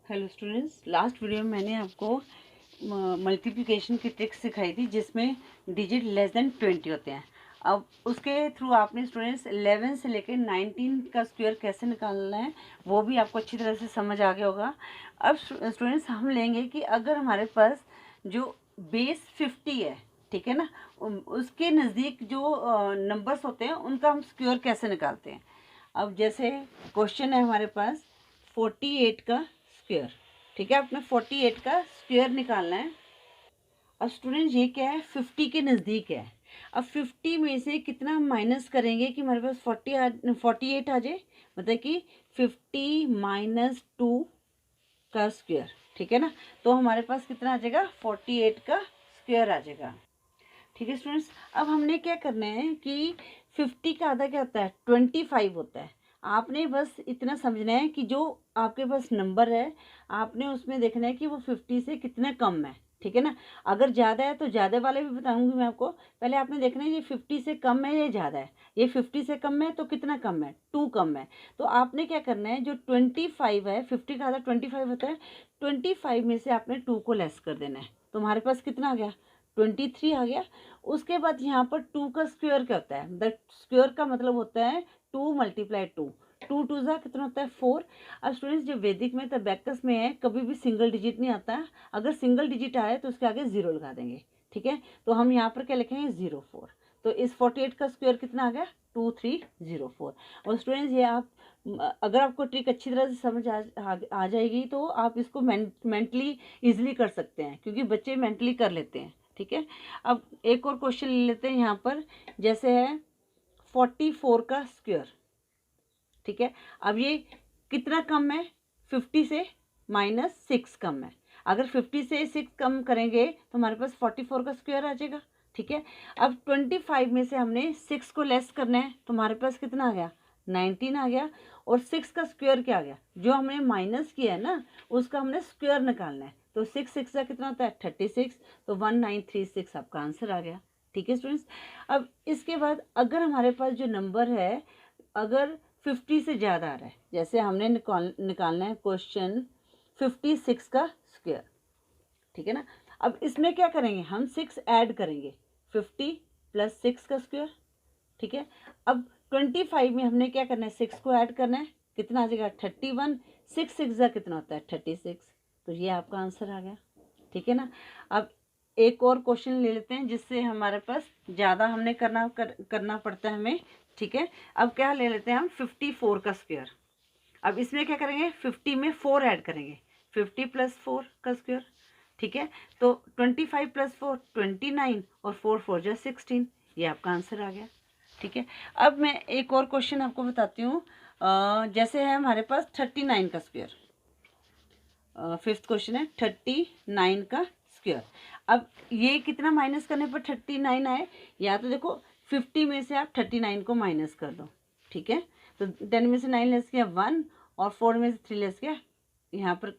Hello students, last video में मैंने आपको मल्टीप्लिकेशन की ट्रिक्स सिखाई थी जिसमें डिजिट लेस देन 20 होते हैं। अब उसके थ्रू आपने स्टूडेंट्स 11 से लेकर 19 का स्क्वायर कैसे निकालना है वो भी आपको अच्छी तरह से समझ आ गया होगा। अब स्टूडेंट्स हम लेंगे कि अगर हमारे पास जो बेस 50 है, ठीक है ना, उसके नज़दीक जो नंबर्स होते हैं उनका हम स्क्वायर कैसे निकालते हैं। अब जैसे क्वेश्चन है हमारे पास 48 का स्क्वायर, ठीक है, आपने 48 का स्क्वायर निकालना है। अब स्टूडेंट ये क्या है, 50 के नज़दीक है। अब 50 में से कितना हम माइनस करेंगे कि हमारे पास 48 आ जाए, मतलब कि 50 माइनस 2 का स्क्वायर, ठीक है ना। तो हमारे पास कितना आ जाएगा, 48 का स्क्वायर आ जाएगा। ठीक है स्टूडेंट्स, अब हमने क्या करना है कि 50 का आधा क्या होता है, 25 होता है। आपने बस इतना समझना है कि जो आपके पास नंबर है आपने उसमें देखना है कि वो 50 से कितना कम है, ठीक है ना। अगर ज़्यादा है तो ज़्यादा वाले भी बताऊंगी मैं आपको, पहले आपने देखना है ये 50 से कम है या ज़्यादा है। ये 50 से कम है तो कितना कम है, 2 कम है। तो आपने क्या करना है, जो 25 है, 50 का आधा 25 होता है, 25 में से आपने 2 को लेस कर देना है। तो हमारे पास कितना आ गया, 23 आ गया। उसके बाद यहाँ पर 2 का स्क्वायर क्या होता है, द स्क्वायर का मतलब होता है 2 मल्टीप्लाई 2, 2 2 जा कितना होता है 4। अब स्टूडेंट्स जो वैदिक में तबैकस में है कभी भी सिंगल डिजिट नहीं आता है, अगर सिंगल डिजिट आए तो उसके आगे 0 लगा देंगे, ठीक है। तो हम यहाँ पर क्या लिखेंगे, 04। तो इस 48 का स्क्वायर कितना आ गया, 2304। और स्टूडेंट्स ये आप अगर आपको ट्रिक अच्छी तरह से समझ आ जाएगी तो आप इसको मेंटली इजीली कर सकते हैं, क्योंकि बच्चे मेंटली कर लेते हैं, ठीक है। अब एक और क्वेश्चन ले लेते हैं यहाँ पर, जैसे है 44 का स्क्वायर, ठीक है। अब ये कितना कम है, 50 से -6 कम है। अगर 50 से 6 कम करेंगे तो हमारे पास 44 का स्क्वायर आ जाएगा, ठीक है। अब 25 में से हमने 6 को लेस करना है तो हमारे पास कितना आ गया, 19 आ गया। और 6 का स्क्वायर क्या आ गया, जो हमने माइनस किया है ना उसका हमने स्क्वायर निकालना है। तो 6 6 का कितना होता है 36, तो 1936 आपका आंसर आ गया, ठीक है स्टूडेंट्स। अब इसके बाद अगर हमारे पास जो नंबर है अगर 50 से ज़्यादा आ रहा है, जैसे हमने निकालना है क्वेश्चन 56 का स्क्वायर, ठीक है ना। अब इसमें क्या करेंगे, हम 6 ऐड करेंगे, 50 + 6 का स्क्वायर, ठीक है। अब 25 में हमने क्या करना है, 6 को ऐड करना है, कितना आ जाएगा 31, 6 6 जा कितना होता है 36। तो ये आपका आंसर आ गया, ठीक है ना। अब एक और क्वेश्चन ले लेते हैं जिससे हमारे पास ज़्यादा हमने करना पड़ता है हमें, ठीक है। अब क्या ले लेते हैं हम 54 का स्क्वायर। अब इसमें क्या करेंगे, 50 में 4 ऐड करेंगे, 50 + 4 का स्क्वायर, ठीक है। तो 25 + 4 29 और 4 4 जो 16, ये आपका आंसर आ गया, ठीक है। अब मैं एक और क्वेश्चन आपको बताती हूँ, जैसे है हमारे पास 39 का स्क्वायर। फिफ्थ क्वेश्चन है 39 का स्क्वायर। अब ये कितना माइनस करने पर 39 आए, या तो देखो 50 में से आप 39 को माइनस कर दो, ठीक है। तो 10 में से 9 लेस किया 1, और 4 में से 3 लेस किया, यहाँ पर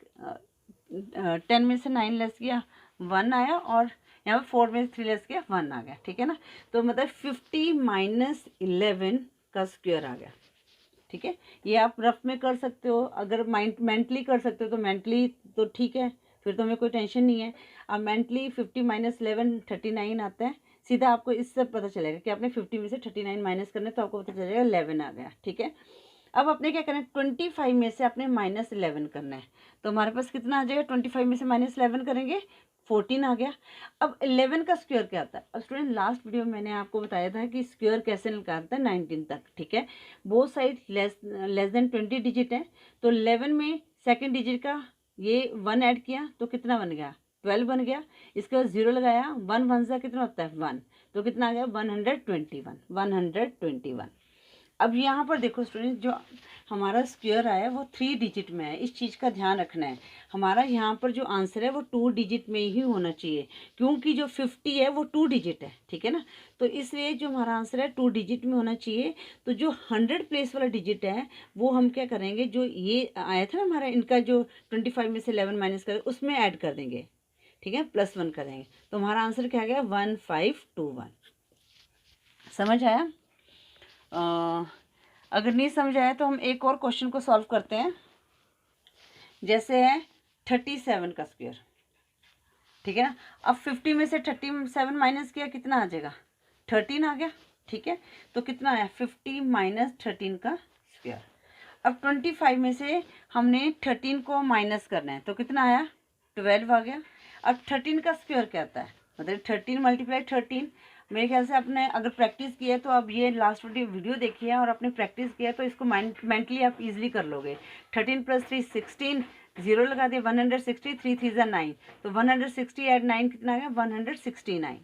10 में से 9 लेस किया 1 आया, और यहाँ पर 4 में से 3 लेस किया 1 आ गया, ठीक है ना। तो मतलब 50 - 11 का स्क्वायर आ गया, ठीक है। ये आप रफ में कर सकते हो, अगर मेंटली कर सकते हो तो मेंटली तो ठीक है, फिर तो हमें कोई टेंशन नहीं है। अब मेंटली 50 - 11 39 आता है, सीधा आपको इससे पता चलेगा कि आपने 50 में से 39 माइनस करना है, तो आपको पता चलेगा 11 आ गया, ठीक है। अब अपने क्या करना है, 25 में से आपने -11 करना है, तो हमारे पास कितना आ जाएगा, 25 में से -11 करेंगे 14 आ गया। अब 11 का स्क्वायर क्या आता है, अब स्टूडेंट लास्ट वीडियो में मैंने आपको बताया था कि स्क्वायर कैसे निकालता है 19 तक, ठीक है। Both side less than 20 digit है, तो 11 में सेकेंड डिजिट का ये 1 ऐड किया तो कितना बन गया, 12 बन गया। इसके बाद 0 लगाया, 1 1 सा कितना होता है 1, तो कितना आ गया 121, 121। अब यहाँ पर देखो स्टूडेंट, जो हमारा स्क्वायर आया है वो 3 डिजिट में है, इस चीज़ का ध्यान रखना है। हमारा यहाँ पर जो आंसर है वो 2 डिजिट में ही होना चाहिए, क्योंकि जो 50 है वो 2 डिजिट है, ठीक है ना। तो इसलिए जो हमारा आंसर है 2 डिजिट में होना चाहिए। तो जो 100 प्लेस वाला डिजिट है वो हम क्या करेंगे, जो ये आया था ना हमारा, इनका जो 25 में से 11 माइनस कर उसमें ऐड कर देंगे, ठीक है, +1 करेंगे, तो हमारा आंसर क्या आ गया 1521। समझ आया? अगर नहीं समझ आया तो हम एक और क्वेश्चन को सॉल्व करते हैं। जैसे है 37 का स्क्वायर, ठीक है ना। अब 50 में से 37 माइनस किया, कितना आ जाएगा, 13 आ गया, ठीक है। तो कितना आया, 50 माइनस 13 का स्क्वायर। अब 25 में से हमने 13 को माइनस करना है, तो कितना आया, 12 आ गया। अब 13 का स्क्वायर क्या आता है, मतलब 13 मल्टीप्लाई 13। मेरे ख्याल से आपने अगर प्रैक्टिस की है तो अब ये लास्ट वीडियो देखिए और आपने प्रैक्टिस किया तो इसको मेंटली आप इजीली कर लोगे। 13 प्लस 3 16, जीरो लगा दिया, 160, 3 3 ज़ा 9, तो 160 ऐड 9 कितना आ गया, 169,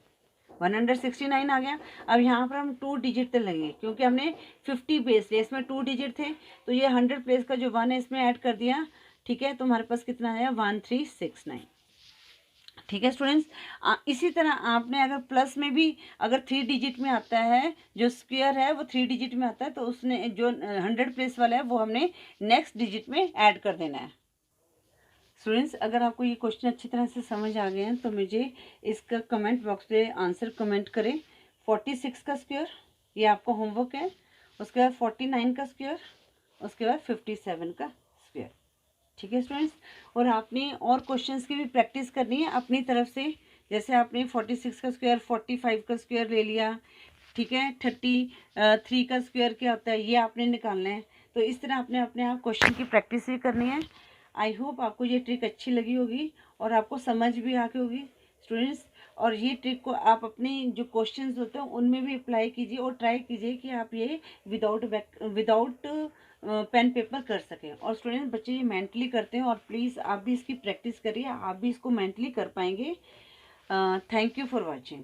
169 आ गया। अब यहाँ पर हम 2 डिजिट तक लगे क्योंकि हमने 50 बेस लिया, इसमें 2 डिजिट थे, तो ये 100 प्लेस का जो 1 है इसमें ऐड कर दिया, ठीक है। तो हमारे पास कितना आया, 1369, ठीक है स्टूडेंट्स। इसी तरह आपने अगर प्लस में भी अगर 3 डिजिट में आता है, जो स्क्वायर है वो 3 डिजिट में आता है, तो उसने जो 100 प्लेस वाला है वो हमने नेक्स्ट डिजिट में ऐड कर देना है। स्टूडेंट्स, अगर आपको ये क्वेश्चन अच्छी तरह से समझ आ गए हैं तो मुझे इसका कमेंट बॉक्स पे आंसर कमेंट करें। 46 का स्क्वायर, ये आपका होमवर्क है। उसके बाद 49 का स्क्वायर, उसके बाद 57 का स्क्वायर, ठीक है स्टूडेंट्स। और आपने और क्वेश्चंस की भी प्रैक्टिस करनी है अपनी तरफ से। जैसे आपने 46 का स्क्वायर, 45 का स्क्वायर ले लिया, ठीक है। 33 का स्क्वायर क्या होता है ये आपने निकालना है। तो इस तरह आपने अपने आप क्वेश्चन की प्रैक्टिस भी करनी है। आई होप आपको ये ट्रिक अच्छी लगी होगी और आपको समझ भी आ गई होगी स्टूडेंट्स। और ये ट्रिक को आप अपने जो क्वेश्चंस होते हैं उनमें भी अप्लाई कीजिए और ट्राई कीजिए कि आप ये विदाउट पेन पेपर कर सकें। और स्टूडेंट्स, बच्चे ये मेंटली करते हैं और प्लीज़ आप भी इसकी प्रैक्टिस करिए, आप भी इसको मेंटली कर पाएंगे। Thank you for watching.